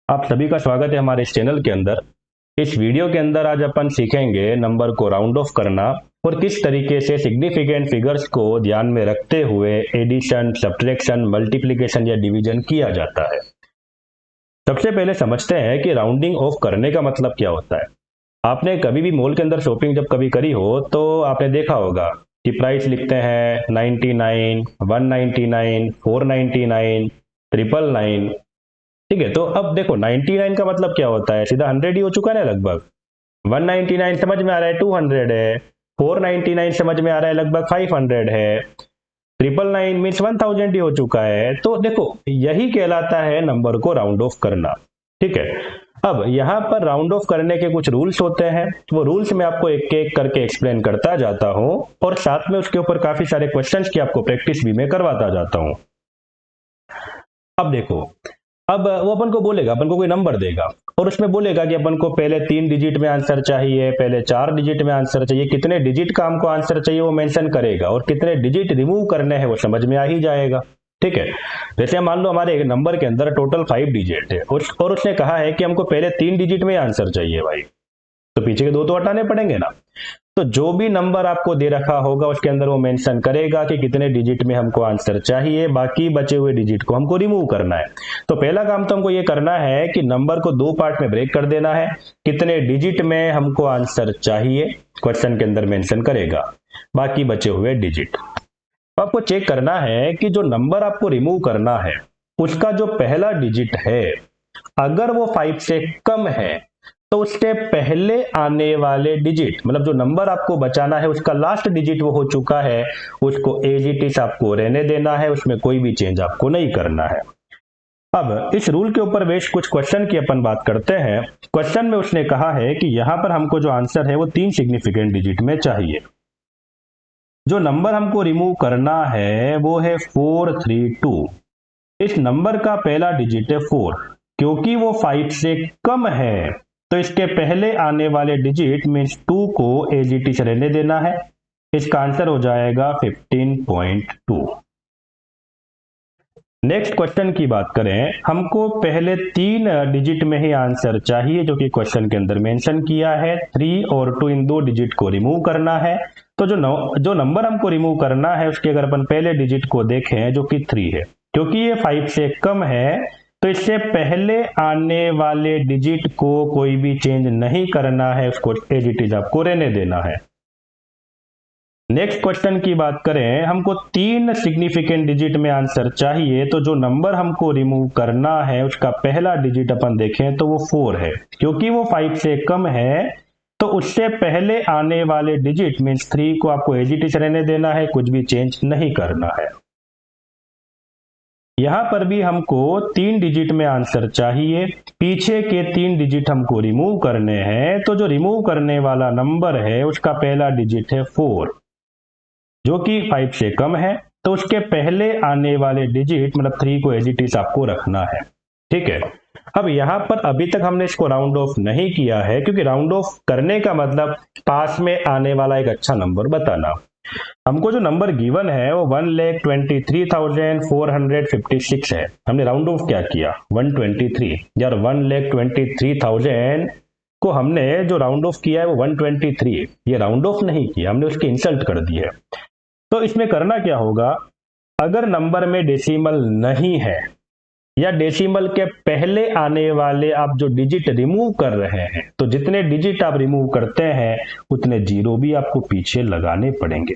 आप सभी का स्वागत है हमारे इस चैनल के अंदर। इस वीडियो के अंदर आज अपन सीखेंगे नंबर को राउंड ऑफ करना और किस तरीके से सिग्निफिकेंट फिगर्स को ध्यान में रखते हुए एडिशन, सब्ट्रैक्शन, मल्टीप्लिकेशन या डिवीजन किया जाता है। सबसे पहले समझते हैं कि राउंडिंग ऑफ करने का मतलब क्या होता है। आपने कभी भी मॉल के अंदर शॉपिंग जब कभी करी हो तो आपने देखा होगा कि प्राइस लिखते हैं 99, 199, 499, 999। ठीक है, तो अब देखो 99 का मतलब क्या होता है, सीधा 100 ही हो चुका है ना लगभग। 199 समझ में आ रहा है 200 है। 499 समझ में आ रहा है लगभग 500 है। 999 मीन्स 1000 ही हो चुका है। तो देखो यही कहलाता है नंबर को राउंड ऑफ करना। ठीक है, अब यहाँ पर राउंड ऑफ करने के कुछ रूल्स होते हैं, वो रूल्स मैं आपको एक एक करके एक्सप्लेन करता जाता हूँ और साथ में उसके ऊपर काफी सारे क्वेश्चंस की आपको प्रैक्टिस भी मैं करवाता जाता हूँ। अब देखो, अब वो अपन को बोलेगा, अपन को कोई नंबर देगा और उसमें बोलेगा कि अपन को पहले 3 डिजिट में आंसर चाहिए, पहले 4 डिजिट में आंसर चाहिए, कितने डिजिट का हमको आंसर चाहिए वो मेंशन करेगा और कितने डिजिट रिमूव करने हैं वो समझ में आ ही जाएगा। ठीक है, जैसे मान लो हमारे एक नंबर के अंदर टोटल 5 डिजिट है और उसने कहा है कि हमको पहले 3 डिजिट में आंसर चाहिए भाई, तो पीछे के दो तो हटाने पड़ेंगे ना। तो जो भी नंबर आपको दे रखा होगा उसके अंदर वो मेंशन करेगा कि कितने डिजिट में हमको आंसर चाहिए, बाकी बचे हुए डिजिट को हमको रिमूव करना है। तो पहला काम तो हमको ये करना है कि नंबर को दो पार्ट में ब्रेक कर देना है। कितने डिजिट में हमको आंसर चाहिए क्वेश्चन के अंदर मेंशन करेगा, बाकी बचे हुए डिजिट। तो आपको चेक करना है कि जो नंबर आपको रिमूव करना है उसका जो पहला डिजिट है अगर वो 5 से कम है तो उसके पहले आने वाले डिजिट, मतलब जो नंबर आपको बचाना है उसका लास्ट डिजिट वो हो चुका है, उसको एज इट इज आपको रहने देना है, उसमें कोई भी चेंज आपको नहीं करना है। अब इस रूल के ऊपर बेस्ड कुछ क्वेश्चन की अपन बात करते हैं। क्वेश्चन में उसने कहा है कि यहां पर हमको जो आंसर है वो 3 सिग्निफिकेंट डिजिट में चाहिए। जो नंबर हमको रिमूव करना है वो है 432। इस नंबर का पहला डिजिट है 4, क्योंकि वो 5 से कम है तो इसके पहले आने वाले डिजिट मीन्स 2 को एज इट इज रहने देना है। इसका आंसर हो जाएगा 15.2। नेक्स्ट क्वेश्चन की बात करें, हमको पहले 3 डिजिट में ही आंसर चाहिए जो कि क्वेश्चन के अंदर मेंशन किया है। 3 और 2 इन दो डिजिट को रिमूव करना है। तो जो नंबर हमको रिमूव करना है उसके अगर अपन पहले डिजिट को देखें जो कि 3 है, क्योंकि ये 5 से कम है तो इससे पहले आने वाले डिजिट को कोई भी चेंज नहीं करना है, उसको एज इट इज आपको रहने देना है। नेक्स्ट क्वेश्चन की बात करें, हमको 3 सिग्निफिकेंट डिजिट में आंसर चाहिए, तो जो नंबर हमको रिमूव करना है उसका पहला डिजिट अपन देखें तो वो 4 है, क्योंकि वो 5 से कम है तो उससे पहले आने वाले डिजिट मीन्स 3 को आपको एज इट इज रहने देना है, कुछ भी चेंज नहीं करना है। यहां पर भी हमको 3 डिजिट में आंसर चाहिए, पीछे के 3 डिजिट हमको रिमूव करने हैं, तो जो रिमूव करने वाला नंबर है उसका पहला डिजिट है 4 जो कि 5 से कम है, तो उसके पहले आने वाले डिजिट मतलब 3 को एज इट इज आपको रखना है। ठीक है, अब यहां पर अभी तक हमने इसको राउंड ऑफ नहीं किया है, क्योंकि राउंड ऑफ करने का मतलब पास में आने वाला एक अच्छा नंबर बताना। हमको जो नंबर गिवन है वो 1,23,456 है। हमने राउंड ऑफ क्या किया 123 यार, 1,23,000 को हमने जो राउंड ऑफ किया है वो 123, ये राउंड ऑफ नहीं किया, हमने उसकी इंसल्ट कर दी है। तो इसमें करना क्या होगा, अगर नंबर में डेसिमल नहीं है या डेसिमल के पहले आने वाले आप जो डिजिट रिमूव कर रहे हैं, तो जितने डिजिट आप रिमूव करते हैं उतने जीरो भी आपको पीछे लगाने पड़ेंगे,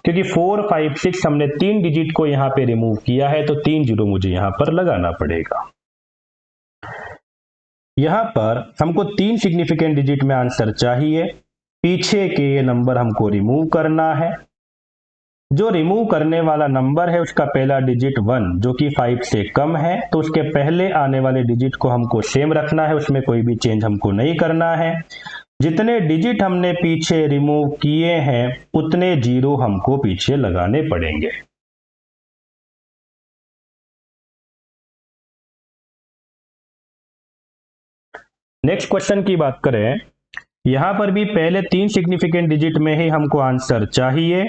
क्योंकि 4, 5, 6 हमने 3 डिजिट को यहां पे रिमूव किया है तो 3 जीरो मुझे यहां पर लगाना पड़ेगा। यहां पर हमको 3 सिग्निफिकेंट डिजिट में आंसर चाहिए, पीछे के ये नंबर हमको रिमूव करना है। जो रिमूव करने वाला नंबर है उसका पहला डिजिट 1 जो कि 5 से कम है, तो उसके पहले आने वाले डिजिट को हमको सेम रखना है, उसमें कोई भी चेंज हमको नहीं करना है। जितने डिजिट हमने पीछे रिमूव किए हैं उतने जीरो हमको पीछे लगाने पड़ेंगे। नेक्स्ट क्वेश्चन की बात करें, यहां पर भी पहले 3 सिग्निफिकेंट डिजिट में ही हमको आंसर चाहिए।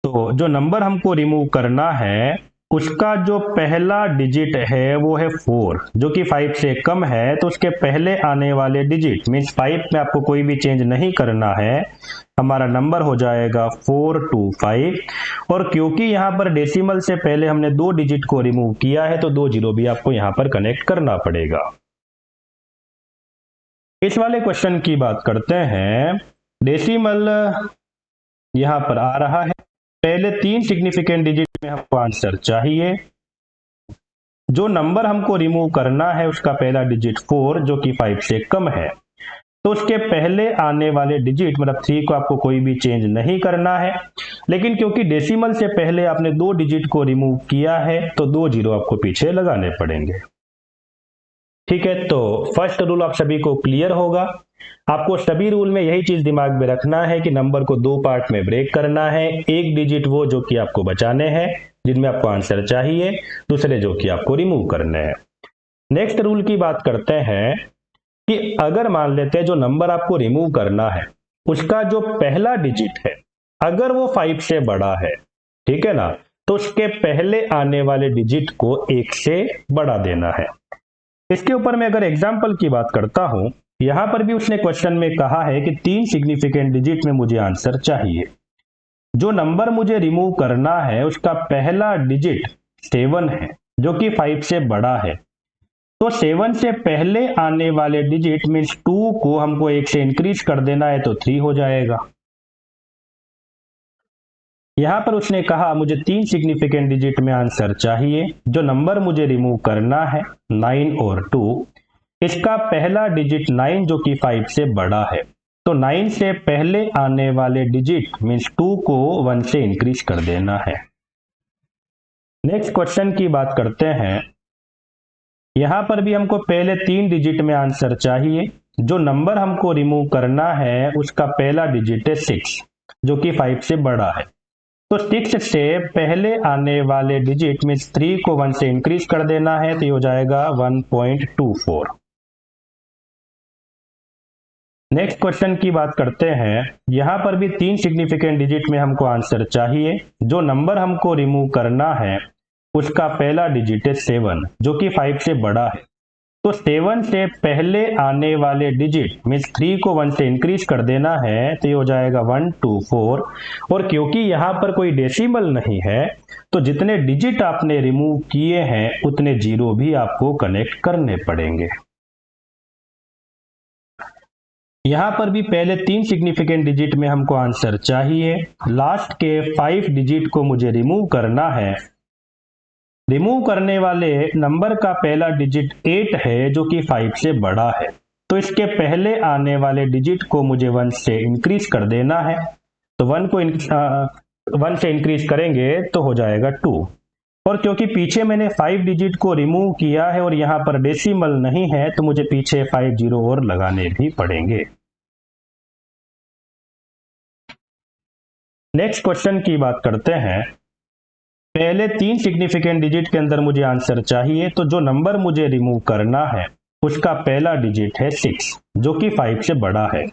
तो जो नंबर हमको रिमूव करना है उसका जो पहला डिजिट है वो है 4, जो कि 5 से कम है, तो उसके पहले आने वाले डिजिट मीन्स 5 में आपको कोई भी चेंज नहीं करना है, हमारा नंबर हो जाएगा 425। और क्योंकि यहाँ पर डेसिमल से पहले हमने 2 डिजिट को रिमूव किया है तो 2 जीरो भी आपको यहाँ पर कनेक्ट करना पड़ेगा। इस वाले क्वेश्चन की बात करते हैं। डेसिमल यहाँ पर आ रहा है, पहले 3 सिग्निफिकेंट डिजिट में हमको आंसर चाहिए। जो नंबर हमको रिमूव करना है उसका पहला डिजिट 4 जो कि 5 से कम है, तो उसके पहले आने वाले डिजिट मतलब 3 को आपको कोई भी चेंज नहीं करना है, लेकिन क्योंकि डेसिमल से पहले आपने 2 डिजिट को रिमूव किया है तो 2 जीरो आपको पीछे लगाने पड़ेंगे। ठीक है, तो फर्स्ट रूल आप सभी को क्लियर होगा। आपको सभी रूल में यही चीज दिमाग में रखना है कि नंबर को 2 पार्ट में ब्रेक करना है। एक डिजिट वो जो कि आपको बचाने हैं, जिनमें आपको आंसर चाहिए, दूसरे जो कि आपको रिमूव करने हैं। नेक्स्ट रूल की बात करते हैं कि अगर मान लेते हैं जो नंबर आपको रिमूव करना है उसका जो पहला डिजिट है अगर वो 5 से बड़ा है, ठीक है ना, तो उसके पहले आने वाले डिजिट को 1 से बढ़ा देना है। इसके ऊपर मैं अगर एग्जाम्पल की बात करता हूं, यहां पर भी उसने क्वेश्चन में कहा है कि 3 सिग्निफिकेंट डिजिट में मुझे आंसर चाहिए। जो नंबर मुझे रिमूव करना है उसका पहला डिजिट 7 है जो कि 5 से बड़ा है, तो 7 से पहले आने वाले डिजिट मीन्स 2 को हमको 1 से इंक्रीज कर देना है तो 3 हो जाएगा। यहां पर उसने कहा मुझे 3 सिग्निफिकेंट डिजिट में आंसर चाहिए। जो नंबर मुझे रिमूव करना है 9 और 2, इसका पहला डिजिट 9 जो कि 5 से बड़ा है, तो 9 से पहले आने वाले डिजिट मीन्स 2 को 1 से इंक्रीज कर देना है। नेक्स्ट क्वेश्चन की बात करते हैं। यहां पर भी हमको पहले 3 डिजिट में आंसर चाहिए। जो नंबर हमको रिमूव करना है उसका पहला डिजिट है 6 जो कि 5 से बड़ा है, तो 6 से पहले आने वाले डिजिट मीन्स 3 को 1 से इंक्रीज कर देना है तो ये हो जाएगा 1.24। नेक्स्ट क्वेश्चन की बात करते हैं। यहां पर भी 3 सिग्निफिकेंट डिजिट में हमको आंसर चाहिए। जो नंबर हमको रिमूव करना है उसका पहला डिजिट है 7 जो कि 5 से बड़ा है, तो 7 से पहले आने वाले डिजिट मीन्स 3 को 1 से इंक्रीज कर देना है तो ये हो जाएगा 124। और क्योंकि यहां पर कोई डेसिमल नहीं है तो जितने डिजिट आपने रिमूव किए हैं उतने जीरो भी आपको कनेक्ट करने पड़ेंगे। यहां पर भी पहले 3 सिग्निफिकेंट डिजिट में हमको आंसर चाहिए। लास्ट के 5 डिजिट को मुझे रिमूव करना है। रिमूव करने वाले नंबर का पहला डिजिट 8 है जो कि 5 से बड़ा है, तो इसके पहले आने वाले डिजिट को मुझे 1 से इंक्रीज कर देना है, तो 1 से इंक्रीज करेंगे तो हो जाएगा 2। और क्योंकि पीछे मैंने 5 डिजिट को रिमूव किया है और यहाँ पर डेसिमल नहीं है तो मुझे पीछे 5 जीरो और लगाने भी पड़ेंगे। नेक्स्ट क्वेश्चन की बात करते हैं। पहले 3 सिग्निफिकेंट डिजिट के अंदर मुझे आंसर चाहिए, तो जो नंबर मुझे रिमूव करना है उसका पहला डिजिट है 6 जो कि 5 से बड़ा है,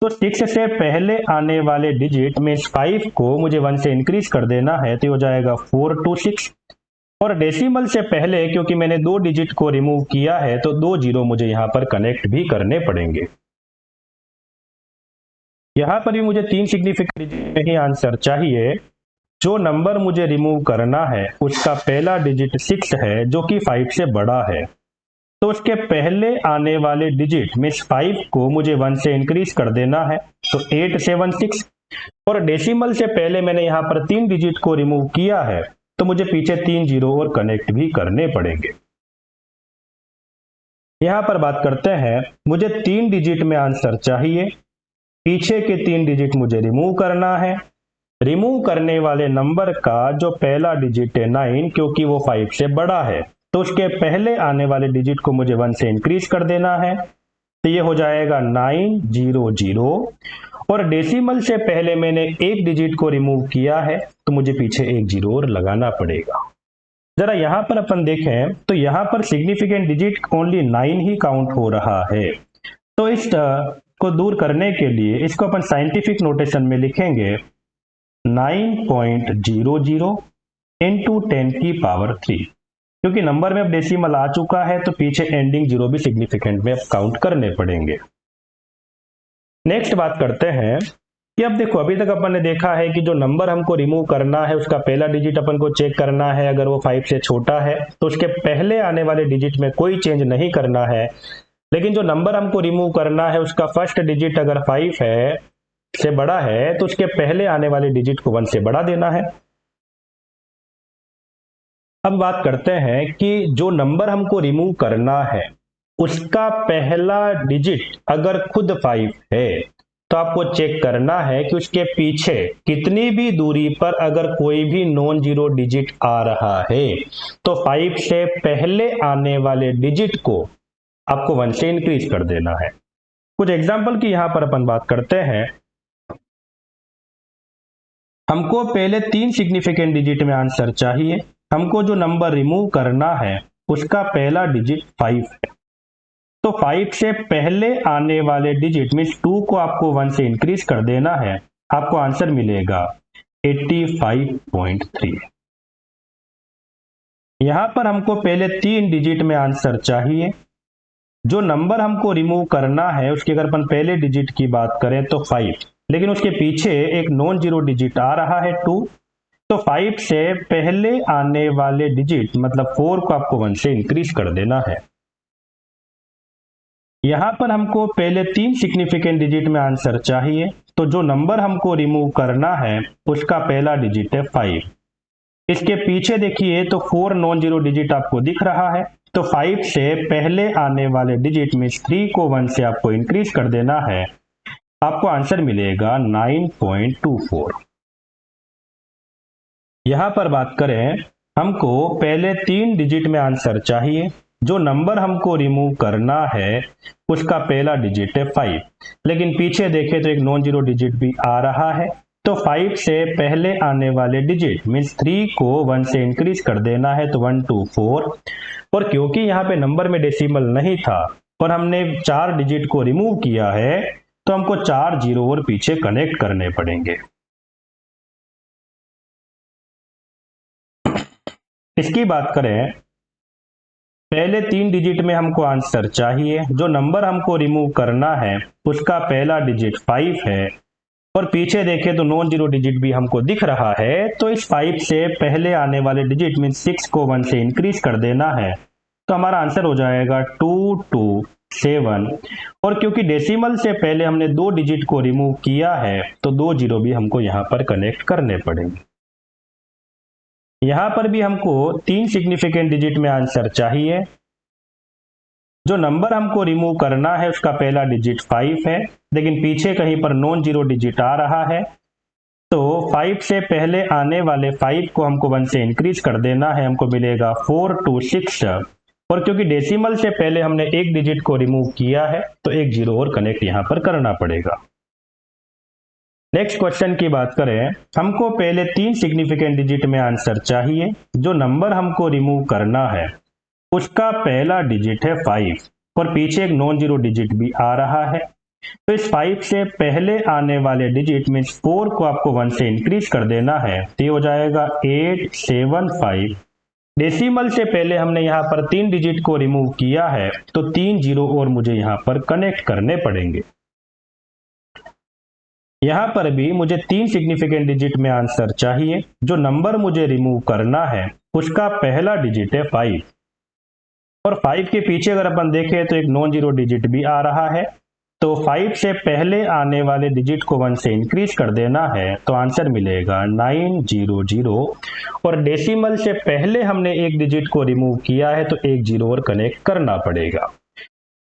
तो 6 से पहले आने वाले डिजिट मीन्स 5 को मुझे 1 से इंक्रीज कर देना है तो हो जाएगा 426। और डेसिमल से पहले क्योंकि मैंने 2 डिजिट को रिमूव किया है तो 2 जीरो मुझे यहाँ पर कनेक्ट भी करने पड़ेंगे। यहाँ पर भी मुझे 3 सिग्निफिकेंट डिजिट में ही आंसर चाहिए। जो नंबर मुझे रिमूव करना है उसका पहला डिजिट 6 है जो कि 5 से बड़ा है, तो उसके पहले आने वाले डिजिट मीन्स 5 को मुझे 1 से इंक्रीज कर देना है, तो 876। और डेसिमल से पहले मैंने यहाँ पर 3 डिजिट को रिमूव किया है तो मुझे पीछे 3 जीरो और कनेक्ट भी करने पड़ेंगे। यहाँ पर बात करते हैं। मुझे 3 डिजिट में आंसर चाहिए। पीछे के 3 डिजिट मुझे रिमूव करना है। रिमूव करने वाले नंबर का जो पहला डिजिट है 9 क्योंकि वो 5 से बड़ा है, तो उसके पहले आने वाले डिजिट को मुझे 1 से इंक्रीज कर देना है, तो ये हो जाएगा 900। और डेसिमल से पहले मैंने एक डिजिट को रिमूव किया है तो मुझे पीछे 1 जीरो और लगाना पड़ेगा। जरा यहाँ पर अपन देखें तो यहाँ पर सिग्निफिकेंट डिजिट ओनली 9 ही काउंट हो रहा है, तो इस को दूर करने के लिए इसको अपन साइंटिफिक नोटेशन में लिखेंगे 9.00 इंटू 10 की पावर 3। क्योंकि नंबर में अब डेसिमल आ चुका है तो पीछे एंडिंग जीरो भी सिग्निफिकेंट में अब काउंट करने पड़ेंगे। नेक्स्ट बात करते हैं कि अब देखो, अभी तक अपन ने देखा है कि जो नंबर हमको रिमूव करना है उसका पहला डिजिट अपन को चेक करना है, अगर वो 5 से छोटा है तो उसके पहले आने वाले डिजिट में कोई चेंज नहीं करना है। लेकिन जो नंबर हमको रिमूव करना है उसका फर्स्ट डिजिट अगर 5 है से बड़ा है तो उसके पहले आने वाले डिजिट को 1 से बढ़ा देना है। अब बात करते हैं कि जो नंबर हमको रिमूव करना है उसका पहला डिजिट अगर खुद 5 है तो आपको चेक करना है कि उसके पीछे कितनी भी दूरी पर अगर कोई भी नॉन जीरो डिजिट आ रहा है तो 5 से पहले आने वाले डिजिट को आपको 1 से इंक्रीज कर देना है। कुछ एग्जाम्पल की यहां पर अपन बात करते हैं। हमको पहले 3 सिग्निफिकेंट डिजिट में आंसर चाहिए। हमको जो नंबर रिमूव करना है उसका पहला डिजिट 5 है, तो 5 से पहले आने वाले डिजिट मीन्स 2 को आपको 1 से इंक्रीज कर देना है। आपको आंसर मिलेगा 85.3। यहां पर हमको पहले 3 डिजिट में आंसर चाहिए। जो नंबर हमको रिमूव करना है उसके अगर अपन पहले डिजिट की बात करें तो 5, लेकिन उसके पीछे एक नॉन जीरो डिजिट आ रहा है 2, तो 5 से पहले आने वाले डिजिट मतलब 4 को आपको 1 से इंक्रीज कर देना है। यहां पर हमको पहले 3 सिग्निफिकेंट डिजिट में आंसर चाहिए, तो जो नंबर हमको रिमूव करना है उसका पहला डिजिट है 5। इसके पीछे देखिए तो 4 नॉन जीरो डिजिट आपको दिख रहा है, तो 5 से पहले आने वाले डिजिट में 3 को 1 से आपको इंक्रीज कर देना है। आपको आंसर मिलेगा 9.24। यहां पर बात करें, हमको पहले 3 डिजिट में आंसर चाहिए। जो नंबर हमको रिमूव करना है उसका पहला डिजिट है 5, लेकिन पीछे देखें तो एक नॉन जीरो डिजिट भी आ रहा है, तो 5 से पहले आने वाले डिजिट मीन्स 3 को 1 से इंक्रीज कर देना है, तो 124। और क्योंकि यहाँ पे नंबर में डेसिमल नहीं था और हमने 4 डिजिट को रिमूव किया है तो हमको 4 जीरो और पीछे कनेक्ट करने पड़ेंगे। इसकी बात करें, पहले 3 डिजिट में हमको आंसर चाहिए। जो नंबर हमको रिमूव करना है उसका पहला डिजिट 5 है और पीछे देखें तो नॉन जीरो डिजिट भी हमको दिख रहा है, तो इस 5 से पहले आने वाले डिजिट मीन 6 को 1 से इंक्रीज कर देना है, तो हमारा आंसर हो जाएगा 227। और क्योंकि डेसिमल से पहले हमने 2 डिजिट को रिमूव किया है तो 2 जीरो भी हमको यहां पर कनेक्ट करने पड़ेंगे। यहां पर भी हमको 3 सिग्निफिकेंट डिजिट में आंसर चाहिए। जो नंबर हमको रिमूव करना है उसका पहला डिजिट 5 है, लेकिन पीछे कहीं पर नॉन जीरो डिजिट आ रहा है, तो 5 से पहले आने वाले 5 को हमको 1 से इंक्रीज कर देना है। हमको मिलेगा 426। और क्योंकि डेसिमल से पहले हमने एक डिजिट को रिमूव किया है तो एक जीरो और कनेक्ट यहां पर करना पड़ेगा। नेक्स्ट क्वेश्चन की बात करें, हमको पहले 3 सिग्निफिकेंट डिजिट में आंसर चाहिए। जो नंबर हमको रिमूव करना है उसका पहला डिजिट है 5 और पीछे एक नॉन जीरो डिजिट भी आ रहा है, तो इस 5 से पहले आने वाले डिजिट मीन्स 4 को आपको 1 से इंक्रीज कर देना है, तो ये हो जाएगा 875। डेसिमल से पहले हमने यहाँ पर 3 डिजिट को रिमूव किया है तो 3 जीरो और मुझे यहाँ पर कनेक्ट करने पड़ेंगे। यहां पर भी मुझे 3 सिग्निफिकेंट डिजिट में आंसर चाहिए। जो नंबर मुझे रिमूव करना है उसका पहला डिजिट है 5 और 5 के पीछे अगर अपन देखें तो एक नॉन जीरो डिजिट भी आ रहा है, तो 5 से पहले आने वाले डिजिट को 1 से इंक्रीज कर देना है, तो आंसर मिलेगा 900। और डेसिमल से पहले हमने एक डिजिट को रिमूव किया है तो एक जीरो और कनेक्ट करना पड़ेगा।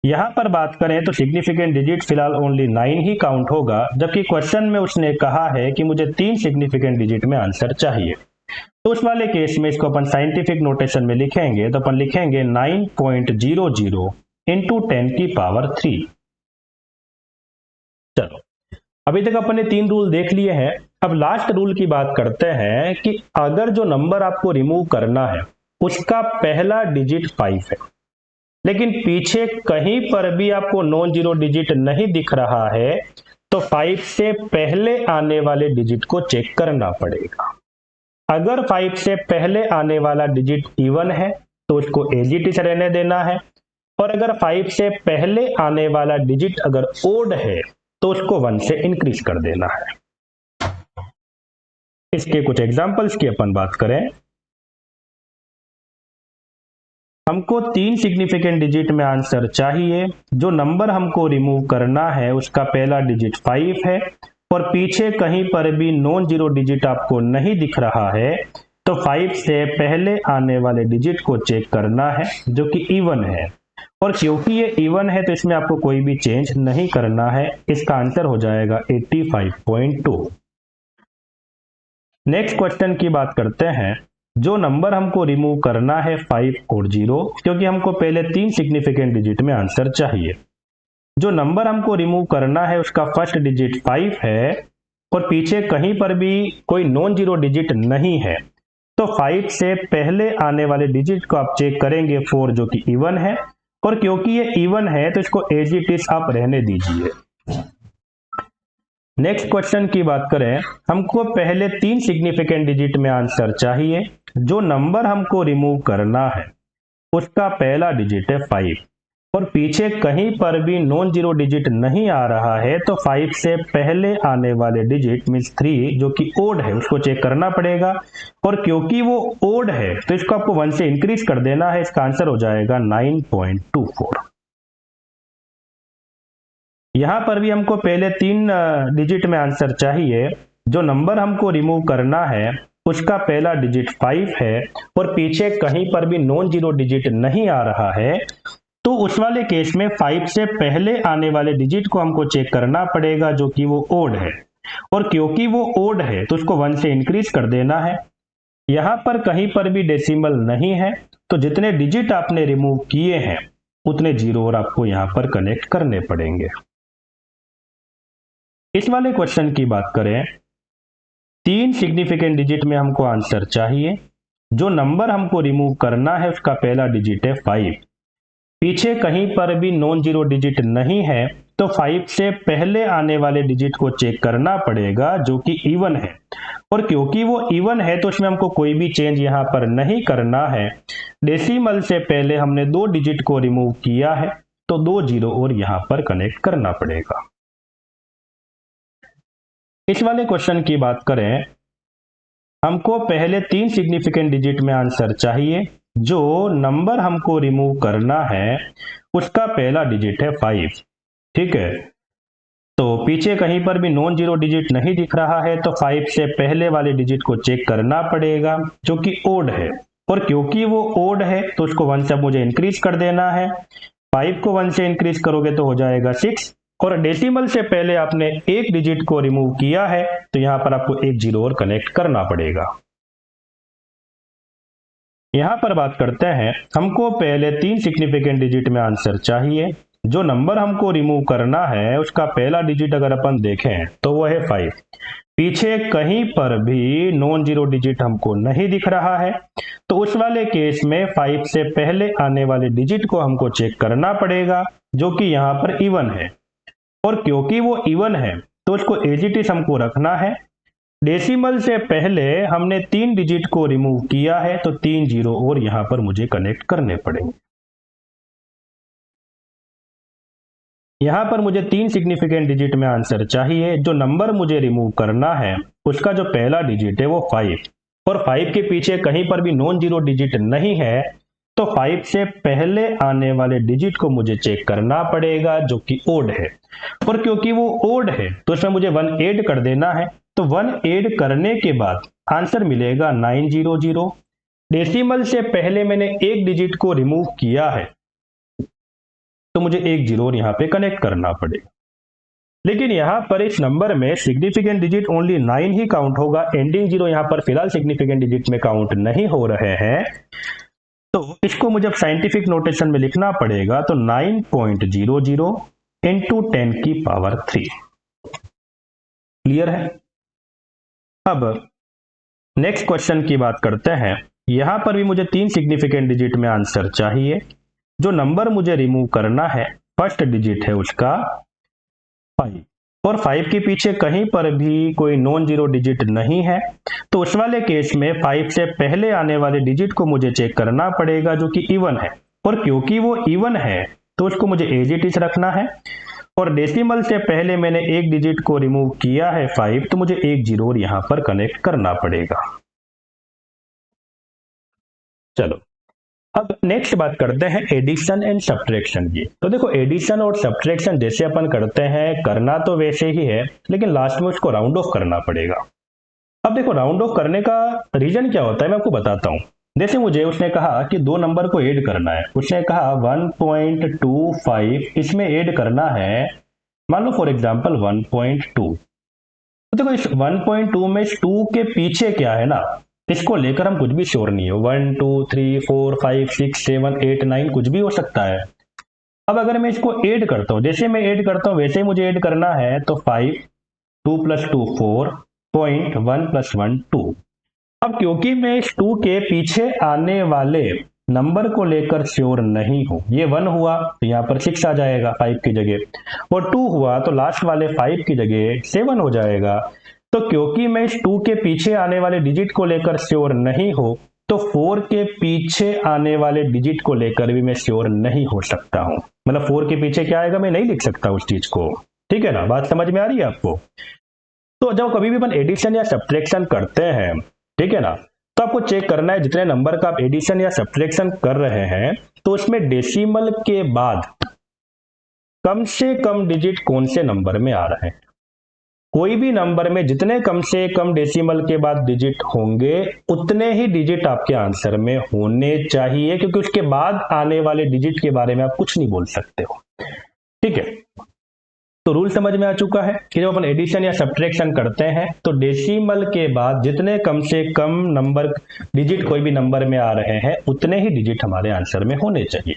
यहां पर बात करें तो सिग्निफिकेंट डिजिट फिलहाल ओनली 9 ही काउंट होगा, जबकि क्वेश्चन में उसने कहा है कि मुझे 3 सिग्निफिकेंट डिजिट में आंसर चाहिए। तो उस वाले केस में इसको अपन साइंटिफिक नोटेशन में लिखेंगे, तो अपन लिखेंगे 9.00 इंटू 10 की पावर 3। चलो, अभी तक अपन ने 3 रूल देख लिए हैं। अब लास्ट रूल की बात करते हैं कि अगर जो नंबर आपको रिमूव करना है उसका पहला डिजिट 5 है, लेकिन पीछे कहीं पर भी आपको नॉन जीरो डिजिट नहीं दिख रहा है, तो 5 से पहले आने वाले डिजिट को चेक करना पड़ेगा। अगर 5 से पहले आने वाला डिजिट इवन है तो उसको एज इट इज रहने देना है, और अगर 5 से पहले आने वाला डिजिट अगर ओड है तो उसको 1 से इंक्रीज कर देना है। इसके कुछ एग्जांपल्स की अपन बात करें, हमको 3 सिग्निफिकेंट डिजिट में आंसर चाहिए। जो नंबर हमको रिमूव करना है उसका पहला डिजिट 5 है और पीछे कहीं पर भी नॉन जीरो डिजिट आपको नहीं दिख रहा है, तो 5 से पहले आने वाले डिजिट को चेक करना है जो कि इवन है, और क्योंकि ये इवन है तो इसमें आपको कोई भी चेंज नहीं करना है। इसका आंसर हो जाएगा 85.2। नेक्स्ट क्वेश्चन की बात करते हैं। जो नंबर हमको रिमूव करना है 5 और 0, क्योंकि हमको पहले 3 सिग्निफिकेंट डिजिट में आंसर चाहिए। जो नंबर हमको रिमूव करना है उसका फर्स्ट डिजिट 5 है और पीछे कहीं पर भी कोई नॉन जीरो डिजिट नहीं है, तो 5 से पहले आने वाले डिजिट को आप चेक करेंगे 4 जो कि इवन है, और क्योंकि ये इवन है तो इसको एज इट इज आप रहने दीजिए। नेक्स्ट क्वेश्चन की बात करें, हमको पहले 3 सिग्निफिकेंट डिजिट में आंसर चाहिए। जो नंबर हमको रिमूव करना है उसका पहला डिजिट है 5 और पीछे कहीं पर भी नॉन जीरो डिजिट नहीं आ रहा है, तो 5 से पहले आने वाले डिजिट मींस 3 जो कि ओड है उसको चेक करना पड़ेगा, और क्योंकि वो ओड है तो इसको आपको 1 से इंक्रीज कर देना है। इसका आंसर हो जाएगा 9.24। यहां पर भी हमको पहले 3 डिजिट में आंसर चाहिए। जो नंबर हमको रिमूव करना है उसका पहला डिजिट 5 है और पीछे कहीं पर भी नॉन जीरो डिजिट नहीं आ रहा है, तो उस वाले केस में 5 से पहले आने वाले डिजिट को हमको चेक करना पड़ेगा जो कि वो ओड है, और क्योंकि वो ओड है तो उसको 1 से इंक्रीज कर देना है। यहां पर कहीं पर भी डेसिमल नहीं है, तो जितने डिजिट आपने रिमूव किए हैं उतने जीरो और आपको यहां पर कनेक्ट करने पड़ेंगे। इस वाले क्वेश्चन की बात करें, 3 सिग्निफिकेंट डिजिट में हमको आंसर चाहिए। जो नंबर हमको रिमूव करना है उसका पहला डिजिट है 5, पीछे कहीं पर भी नॉन जीरो डिजिट नहीं है, तो 5 से पहले आने वाले डिजिट को चेक करना पड़ेगा जो कि इवन है, और क्योंकि वो इवन है तो उसमें हमको कोई भी चेंज यहां पर नहीं करना है। डेसिमल से पहले हमने 2 डिजिट को रिमूव किया है तो 2 जीरो और यहां पर कनेक्ट करना पड़ेगा। इस वाले क्वेश्चन की बात करें, हमको पहले 3 सिग्निफिकेंट डिजिट में आंसर चाहिए। जो नंबर हमको रिमूव करना है उसका पहला डिजिट है 5, ठीक है, तो पीछे कहीं पर भी नॉन जीरो डिजिट नहीं दिख रहा है, तो 5 से पहले वाले डिजिट को चेक करना पड़ेगा जो कि ओड है, और क्योंकि वो ओड है तो उसको 1 से मुझे इंक्रीज कर देना है। 5 को 1 से इंक्रीज करोगे तो हो जाएगा 6, और डेसिमल से पहले आपने एक डिजिट को रिमूव किया है तो यहां पर आपको एक जीरो और कनेक्ट करना पड़ेगा। यहां पर बात करते हैं, हमको पहले 3 सिग्निफिकेंट डिजिट में आंसर चाहिए। जो नंबर हमको रिमूव करना है उसका पहला डिजिट अगर अपन देखें तो वो है 5, पीछे कहीं पर भी नॉन जीरो डिजिट हमको नहीं दिख रहा है, तो उस वाले केस में 5 से पहले आने वाले डिजिट को हमको चेक करना पड़ेगा जो कि यहां पर इवन है, और क्योंकि वो इवन है तो उसको एज इट इज हमको रखना है। डेसिमल से पहले हमने 3 डिजिट को रिमूव किया है तो 3 जीरो और यहां पर मुझे कनेक्ट करने पड़ेंगे। यहां पर मुझे 3 सिग्निफिकेंट डिजिट में आंसर चाहिए। जो नंबर मुझे रिमूव करना है उसका जो पहला डिजिट है वो 5, और 5 के पीछे कहीं पर भी नॉन जीरो डिजिट नहीं है, तो 5 से पहले आने वाले डिजिट को मुझे चेक करना पड़ेगा जो कि ओड है, और क्योंकि वो ओड है तो इसमें मुझे 1 ऐड कर देना है। तो 1 ऐड करने के बाद आंसर मिलेगा 900। डेसिमल से पहले मैंने एक डिजिट को रिमूव किया है तो मुझे एक जीरो यहां पे कनेक्ट करना पड़ेगा, लेकिन यहां पर इस नंबर में सिग्निफिकेंट डिजिट ओनली 9 ही काउंट होगा। एंडिंग जीरो यहां पर फिलहाल सिग्निफिकेंट डिजिट में काउंट नहीं हो रहे हैं, तो इसको मुझे साइंटिफिक नोटेशन में लिखना पड़ेगा, तो 9.00 इंटू 10 की पावर 3। क्लियर है? अब नेक्स्ट क्वेश्चन की बात करते हैं। यहां पर भी मुझे 3 सिग्निफिकेंट डिजिट में आंसर चाहिए। जो नंबर मुझे रिमूव करना है फर्स्ट डिजिट है उसका 5, और 5 के पीछे कहीं पर भी कोई नॉन जीरो डिजिट नहीं है, तो उस वाले केस में 5 से पहले आने वाले डिजिट को मुझे चेक करना पड़ेगा जो कि इवन है, और क्योंकि वो इवन है तो उसको मुझे एज इट इज रखना है। और डेसिमल से पहले मैंने एक डिजिट को रिमूव किया है 5, तो मुझे एक जीरो और यहां पर कनेक्ट करना पड़ेगा। चलो अब नेक्स्ट बात करते हैं एडिशन एंड सब्ट्रैक्शन की। तो देखो एडिशन और सब्ट्रैक्शन जैसे अपन करते हैं, करना तो वैसे ही है, लेकिन लास्ट में उसको राउंड ऑफ करना पड़ेगा। अब देखो राउंड ऑफ करने का रीजन क्या होता है मैं आपको बताता हूं। जैसे मुझे उसने कहा कि दो नंबर को ऐड करना है, उसने कहा 1.25 इसमें ऐड करना है, मान लो फॉर एग्जांपल 1.2। तो देखो इस 1.2 में इस 2 के पीछे क्या है ना, इसको लेकर हम कुछ भी श्योर नहीं है। 1 2 3 4 5 6 7 8 9 कुछ भी हो सकता है। अब अगर मैं इसको ऐड करता हूं, जैसे मैं ऐड करता हूं वैसे ही मुझे ऐड करना है, तो 5 2 + 2 4 0.1 + 1 2। अब क्योंकि मैं इस 2 के पीछे आने वाले नंबर को लेकर श्योर नहीं हूं, ये 1 हुआ तो यहां पर 6 आ जाएगा 5 की जगह, और 2 हुआ तो लास्ट वाले 5 की जगह 7 हो जाएगा। तो क्योंकि मैं इस 2 के पीछे आने वाले डिजिट को लेकर श्योर नहीं हो, तो 4 के पीछे आने वाले डिजिट को लेकर भी मैं श्योर नहीं हो सकता हूं। मतलब 4 के पीछे क्या आएगा मैं नहीं लिख सकता उस चीज को। ठीक है ना, बात समझ में आ रही है आपको। तो जब कभी भी अपन एडिशन या सब्ट्रैक्शन करते हैं, ठीक है ना, तो आपको चेक करना है जितने नंबर का आप एडिशन या सब्ट्रैक्शन कर रहे हैं, तो उसमें डेसिमल के बाद कम से कम डिजिट कौन से नंबर में आ रहे हैं। कोई भी नंबर में जितने कम से कम डेसिमल के बाद डिजिट होंगे उतने ही डिजिट आपके आंसर में होने चाहिए, क्योंकि उसके बाद आने वाले डिजिट के बारे में आप कुछ नहीं बोल सकते हो। ठीक है, तो रूल समझ में आ चुका है कि जब अपन एडिशन या सब्ट्रैक्शन करते हैं तो डेसिमल के बाद जितने कम से कम नंबर डिजिट कोई भी नंबर में आ रहे हैं उतने ही डिजिट हमारे आंसर में होने चाहिए।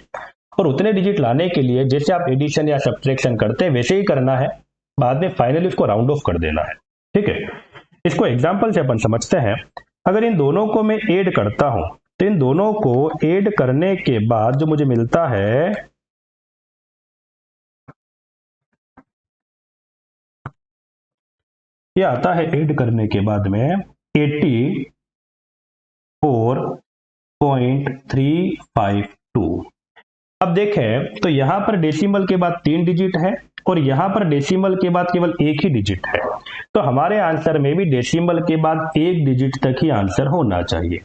और उतने डिजिट लाने के लिए जैसे आप एडिशन या सब्ट्रैक्शन करते हैं वैसे ही करना है, बाद में फाइनली उसको राउंड ऑफ कर देना है। ठीक है, इसको एग्जांपल से अपन समझते हैं। अगर इन दोनों को मैं ऐड करता हूं, तो इन दोनों को ऐड करने के बाद जो मुझे मिलता है, ये आता है ऐड करने के बाद में 84.352। अब देखें तो यहां पर डेसिमल के बाद 3 डिजिट है और यहां पर डेसिमल के बाद केवल एक ही डिजिट है, तो हमारे आंसर में भी डेसिमल के बाद एक डिजिट तक ही आंसर होना चाहिए।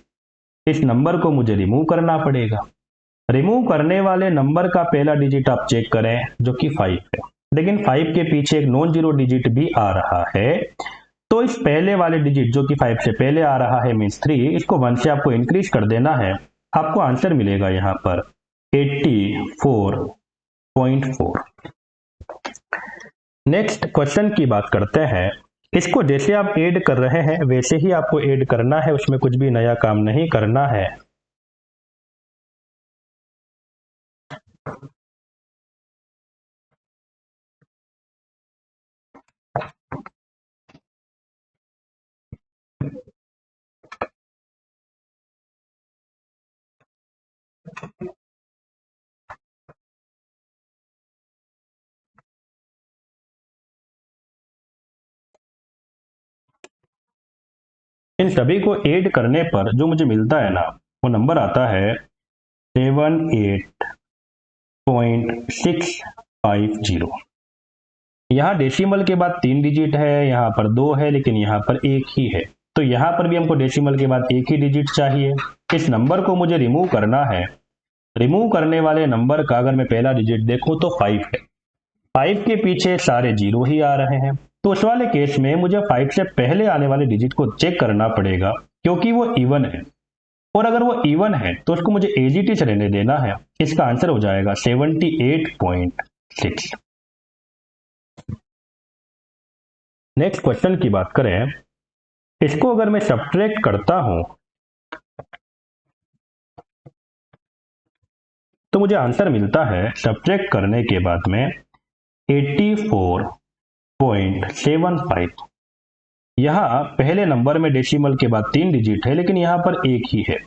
इस नंबर को मुझे रिमूव करना पड़ेगा। रिमूव करने वाले नंबर का पहला डिजिट आप चेक करें जो कि 5 है, लेकिन 5 के पीछे एक नॉन जीरो डिजिट भी आ रहा है, तो इस पहले वाले डिजिट जो कि 5 से पहले आ रहा है मीन्स 3, इसको 1 से आपको इंक्रीज कर देना है। आपको आंसर मिलेगा यहां पर 84.4। नेक्स्ट क्वेश्चन की बात करते हैं। इसको जैसे आप ऐड कर रहे हैं वैसे ही आपको ऐड करना है, उसमें कुछ भी नया काम नहीं करना है। इन सभी को ऐड करने पर जो मुझे मिलता है ना, वो नंबर आता है 78.650। यहाँ डेसिमल के बाद 3 डिजिट है, यहाँ पर 2 है, लेकिन यहाँ पर एक ही है, तो यहाँ पर भी हमको डेसिमल के बाद एक ही डिजिट चाहिए। इस नंबर को मुझे रिमूव करना है। रिमूव करने वाले नंबर का अगर मैं पहला डिजिट देखूं तो 5 है। 5 के पीछे सारे जीरो ही आ रहे हैं, तो उस वाले केस में मुझे 5 से पहले आने वाले डिजिट को चेक करना पड़ेगा, क्योंकि वो इवन है। और अगर वो इवन है तो उसको मुझे एज इट इज रहने देना है। इसका आंसर हो जाएगा 78.6। नेक्स्ट क्वेश्चन की बात करें, इसको अगर मैं सब्ट्रैक्ट करता हूं तो मुझे आंसर मिलता है सब्ट्रैक्ट करने के बाद में 84.75। यहां पहले नंबर में डेसिमल के बाद 3 डिजिट है, लेकिन यहां पर एक ही है,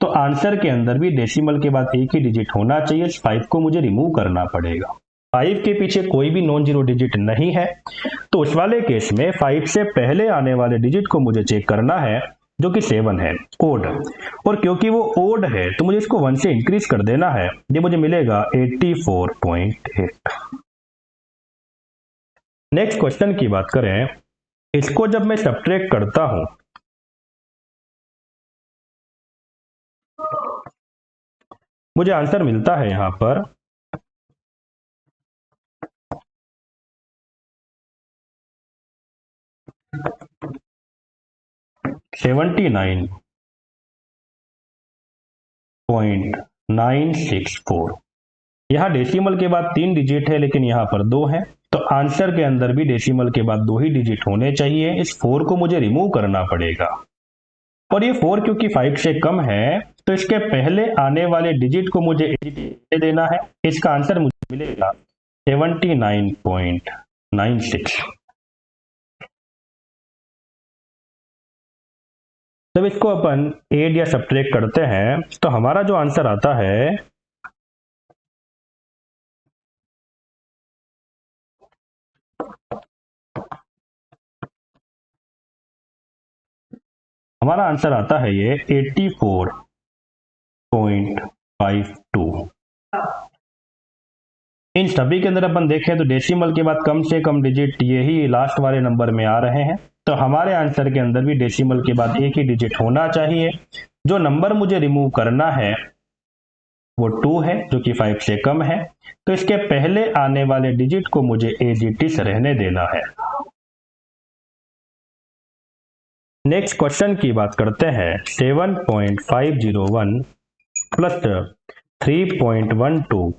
तो आंसर के अंदर भी डेसिमल के बाद एक ही डिजिट होना चाहिए। 5 को मुझे रिमूव करना पड़ेगा। 5 के पीछे कोई भी नॉन जीरो डिजिट नहीं है, तो उस वाले केस में 5 से पहले आने वाले डिजिट को मुझे चेक करना है, जो कि 7 है, ओड। और क्योंकि वो ओड है तो मुझे इसको 1 से इंक्रीज कर देना है। ये मुझे मिलेगा 84.8। नेक्स्ट क्वेश्चन की बात करें, इसको जब मैं सब्ट्रैक्ट करता हूं मुझे आंसर मिलता है यहां पर 79.964। यहाँ डेसिमल के बाद 3 डिजिट है लेकिन यहाँ पर 2 है, तो आंसर के अंदर भी डेसिमल के बाद 2 ही डिजिट होने चाहिए। इस 4 को मुझे रिमूव करना पड़ेगा, और ये 4 क्योंकि 5 से कम है तो इसके पहले आने वाले डिजिट को मुझे दे देना है। इसका आंसर मुझे मिलेगा 79.96। जब इसको अपन एड या सब्ट्रैक्ट करते हैं तो हमारा जो आंसर आता है ये 84.52। इन सभी के अंदर अपन देखें तो डेसिमल के बाद कम से कम डिजिट यही लास्ट वाले नंबर में आ रहे हैं, तो हमारे आंसर के अंदर भी डेसिमल के बाद एक ही डिजिट होना चाहिए। जो नंबर मुझे रिमूव करना है वो 2 है, जो कि 5 से कम है, तो इसके पहले आने वाले डिजिट को मुझे एज इट इज रहने देना है। नेक्स्ट क्वेश्चन की बात करते हैं, 7.501 प्लस 3.12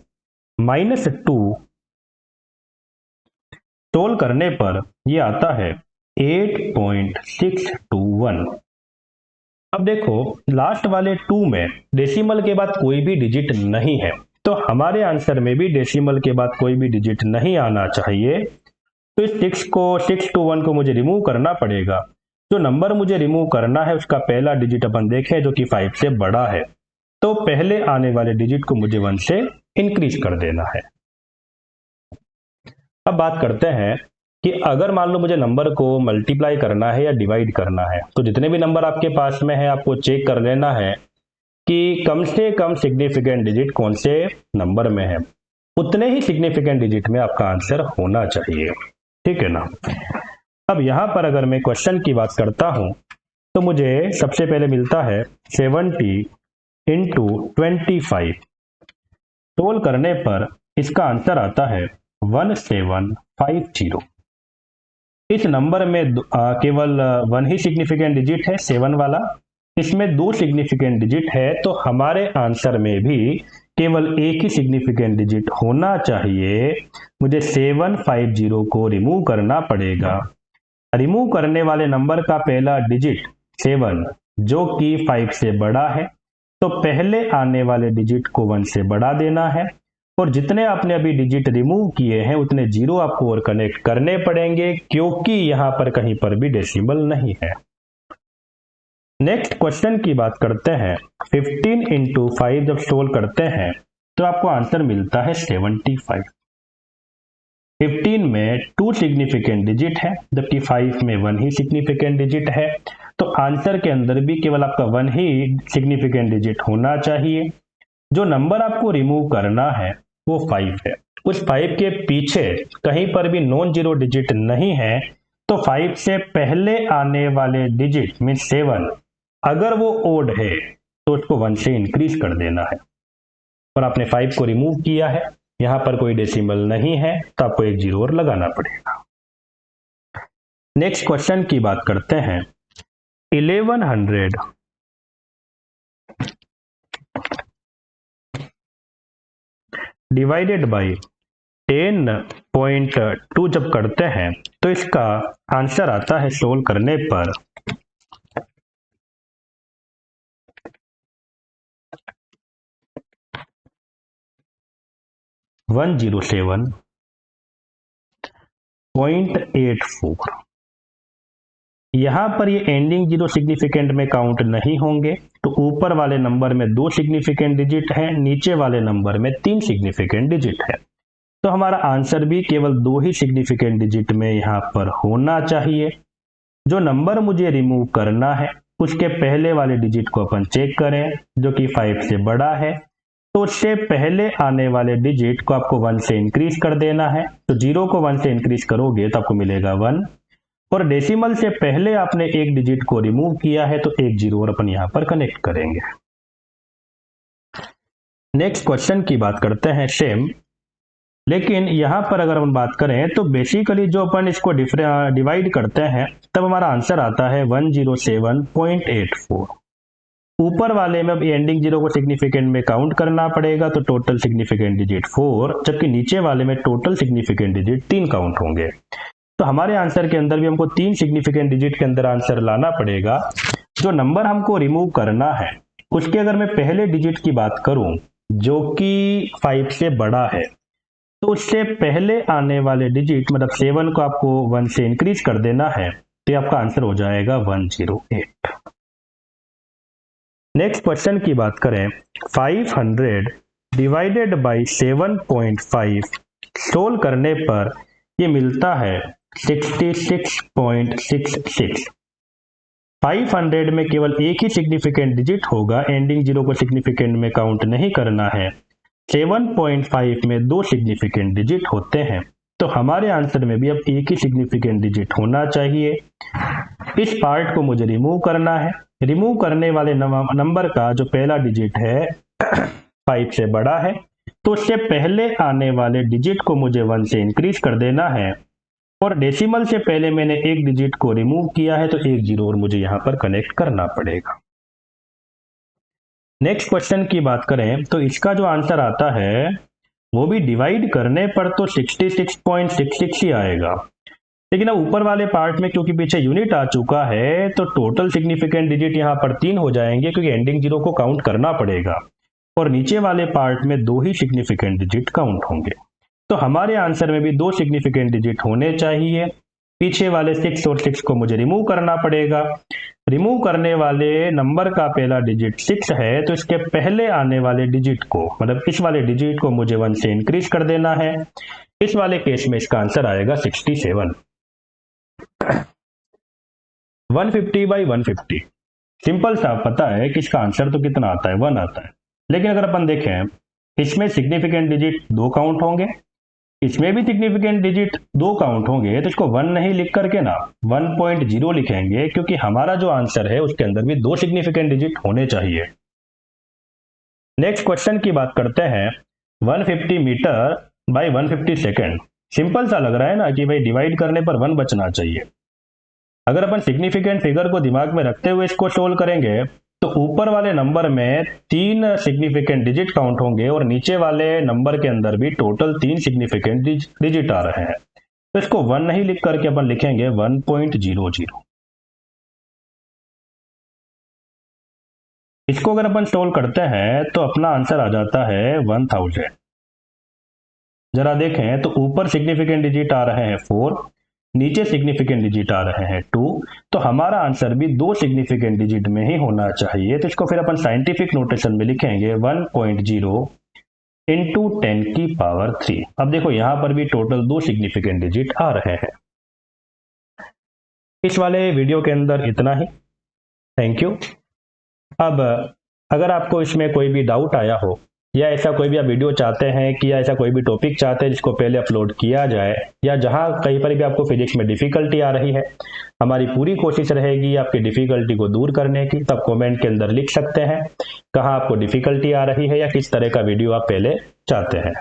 माइनस 2 सोल्व करने पर ये आता है 8.621। अब देखो लास्ट वाले 2 में डेसिमल के बाद कोई भी डिजिट नहीं है, तो हमारे आंसर में भी डेसिमल के बाद कोई भी डिजिट नहीं आना चाहिए। तो इस 621 को मुझे रिमूव करना पड़ेगा। जो नंबर मुझे रिमूव करना है उसका पहला डिजिट अपन देखें जो कि 5 से बड़ा है, तो पहले आने वाले डिजिट को मुझे 1 से इंक्रीज कर देना है। अब बात करते हैं कि अगर मान लो मुझे नंबर को मल्टीप्लाई करना है या डिवाइड करना है, तो जितने भी नंबर आपके पास में है आपको चेक कर लेना है कि कम से कम सिग्निफिकेंट डिजिट कौन से नंबर में है, उतने ही सिग्निफिकेंट डिजिट में आपका आंसर होना चाहिए, ठीक है ना। अब यहां पर अगर मैं क्वेश्चन की बात करता हूं तो मुझे सबसे पहले मिलता है 70 इंटू 25। सोल्व करने पर इसका आंसर आता है 1750। इस नंबर में केवल 1 ही सिग्निफिकेंट डिजिट है, 7 वाला। इसमें 2 सिग्निफिकेंट डिजिट है, तो हमारे आंसर में भी केवल एक ही सिग्निफिकेंट डिजिट होना चाहिए। मुझे 750 को रिमूव करना पड़ेगा। रिमूव करने वाले नंबर का पहला डिजिट 7 जो कि 5 से बड़ा है, तो पहले आने वाले डिजिट को 1 से बढ़ा देना है, और जितने आपने अभी डिजिट रिमूव किए हैं उतने जीरो आपको और कनेक्ट करने पड़ेंगे, क्योंकि यहां पर कहीं पर भी डेसिमल नहीं है। नेक्स्ट क्वेश्चन की बात करते हैं, 15 इंटू 5 जब सोल्व करते हैं तो आपको आंसर मिलता है 75। 15 में 2 सिग्निफिकेंट डिजिट है जबकि 5 में 1 ही सिग्निफिकेंट डिजिट है, तो आंसर के अंदर भी केवल आपका 1 ही सिग्निफिकेंट डिजिट होना चाहिए। जो नंबर आपको रिमूव करना है वो 5 है। उस 5 के पीछे कहीं पर भी नॉन जीरो डिजिट नहीं है, तो 5 से पहले आने वाले डिजिट मीन 7 अगर वो ओड है तो उसको 1 से इंक्रीज कर देना है, और आपने 5 को रिमूव किया है, यहां पर कोई डेसिमल नहीं है, तो आपको एक जीरो और लगाना पड़ेगा। नेक्स्ट क्वेश्चन की बात करते हैं, 1100 डिवाइडेड बाई 10.2 जब करते हैं तो इसका आंसर आता है सोल्व करने पर 107.84। यहां पर ये एंडिंग जीरो सिग्निफिकेंट में काउंट नहीं होंगे, तो ऊपर वाले नंबर में 2 सिग्निफिकेंट डिजिट है, नीचे वाले नंबर में 3 सिग्निफिकेंट डिजिट है, तो हमारा आंसर भी केवल 2 ही सिग्निफिकेंट डिजिट में यहाँ पर होना चाहिए। जो नंबर मुझे रिमूव करना है उसके पहले वाले डिजिट को अपन चेक करें, जो कि 5 से बड़ा है, तो उससे पहले आने वाले डिजिट को आपको 1 से इंक्रीज कर देना है। तो 0 को 1 से इंक्रीज करोगे तो आपको मिलेगा 1, और डेसिमल से पहले आपने एक डिजिट को रिमूव किया है तो एक 0 और अपन यहाँ पर कनेक्ट करेंगे। नेक्स्ट क्वेश्चन की बात करते हैं सेम, लेकिन यहाँ पर अगर हम बात करें तो बेसिकली जो अपन इसको डिवाइड करते हैं तब हमारा आंसर आता है 107.84। ऊपर वाले में अब एंडिंग 0 को सिग्निफिकेंट में काउंट करना पड़ेगा तो टोटल सिग्निफिकेंट डिजिट 4, जबकि नीचे वाले में टोटल सिग्निफिकेंट डिजिट 3 काउंट होंगे। तो हमारे आंसर के अंदर भी हमको 3 सिग्निफिकेंट डिजिट के अंदर आंसर लाना पड़ेगा। जो नंबर हमको रिमूव करना है उसके अगर मैं पहले डिजिट की बात करूं जो कि 5 से बड़ा है, तो उससे पहले आने वाले डिजिट मतलब 7 को आपको 1 से इंक्रीज कर देना है, तो आपका आंसर हो जाएगा 108। नेक्स्ट क्वेश्चन की बात करें, 500 डिवाइडेड बाई 7.5 सोल्व करने पर ये मिलता है 66.66। 500 में केवल एक ही सिग्निफिकेंट डिजिट होगा, एंडिंग 0 को सिग्निफिकेंट में काउंट नहीं करना है। 7.5 में 2 सिग्निफिकेंट डिजिट होते हैं, तो हमारे आंसर में भी अब एक ही सिग्निफिकेंट डिजिट होना चाहिए। इस पार्ट को मुझे रिमूव करना है। रिमूव करने वाले नंबर का जो पहला डिजिट है 5 से बड़ा है, तो उससे पहले आने वाले डिजिट को मुझे 1 से इंक्रीज कर देना है, और डेसिमल से पहले मैंने एक डिजिट को रिमूव किया है तो एक 0 और मुझे यहाँ पर कनेक्ट करना पड़ेगा। नेक्स्ट क्वेश्चन की बात करें तो इसका जो आंसर आता है वो भी डिवाइड करने पर तो 66.66 ही आएगा, लेकिन अब ऊपर वाले पार्ट में क्योंकि पीछे यूनिट आ चुका है तो टोटल सिग्निफिकेंट डिजिट यहाँ पर 3 हो जाएंगे, क्योंकि एंडिंग 0 को काउंट करना पड़ेगा, और नीचे वाले पार्ट में 2 ही सिग्निफिकेंट डिजिट काउंट होंगे। तो हमारे आंसर में भी 2 सिग्निफिकेंट डिजिट होने चाहिए। पीछे वाले 6 और 6 को मुझे रिमूव करना पड़ेगा। रिमूव करने वाले नंबर का पहला डिजिट 6 है, तो इसके पहले आने वाले डिजिट को मतलब इस वाले डिजिट को मुझे 1 से इंक्रीज कर देना है। इस वाले केस में इसका आंसर आएगा 67। 150 बाई 150 सिंपल सा पता है कि इसका आंसर तो कितना आता है, 1 आता है। लेकिन अगर अपन देखें इसमें सिग्निफिकेंट डिजिट 2 काउंट होंगे, इसमें भी सिग्निफिकेंट डिजिट 2 काउंट होंगे, तो इसको 1 नहीं लिख करके ना 1.0 लिखेंगे, क्योंकि हमारा जो आंसर है उसके अंदर भी 2 सिग्निफिकेंट डिजिट होने चाहिए। नेक्स्ट क्वेश्चन की बात करते हैं, 150 मीटर बाई 150 सेकेंड। सिंपल सा लग रहा है ना कि भाई डिवाइड करने पर 1 बचना चाहिए। अगर अपन सिग्निफिकेंट फिगर को दिमाग में रखते हुए इसको सोल्व करेंगे तो ऊपर वाले नंबर में 3 सिग्निफिकेंट डिजिट काउंट होंगे, और नीचे वाले नंबर के अंदर भी टोटल 3 सिग्निफिकेंट डिजिट आ रहे हैं, तो इसको 1 नहीं लिख करके अपन लिखेंगे 1.00। इसको अगर अपन सोल्व करते हैं तो अपना आंसर आ जाता है 1000। जरा देखें तो ऊपर सिग्निफिकेंट डिजिट आ रहे हैं 4, नीचे सिग्निफिकेंट डिजिट आ रहे हैं 2, तो हमारा आंसर भी 2 सिग्निफिकेंट डिजिट में ही होना चाहिए। तो इसको फिर अपन साइंटिफिक नोटेशन में लिखेंगे 1.0 इंटू 10 की पावर 3। अब देखो यहां पर भी टोटल 2 सिग्निफिकेंट डिजिट आ रहे हैं। इस वाले वीडियो के अंदर इतना ही। Thank you. अब अगर आपको इसमें कोई भी डाउट आया हो, या ऐसा कोई भी आप वीडियो चाहते हैं कि या ऐसा कोई भी टॉपिक चाहते हैं जिसको पहले अपलोड किया जाए, या जहां कहीं पर भी आपको फिजिक्स में डिफिकल्टी आ रही है, हमारी पूरी कोशिश रहेगी आपकी डिफिकल्टी को दूर करने की। तब कमेंट के अंदर लिख सकते हैं कहाँ आपको डिफिकल्टी आ रही है या किस तरह का वीडियो आप पहले चाहते हैं।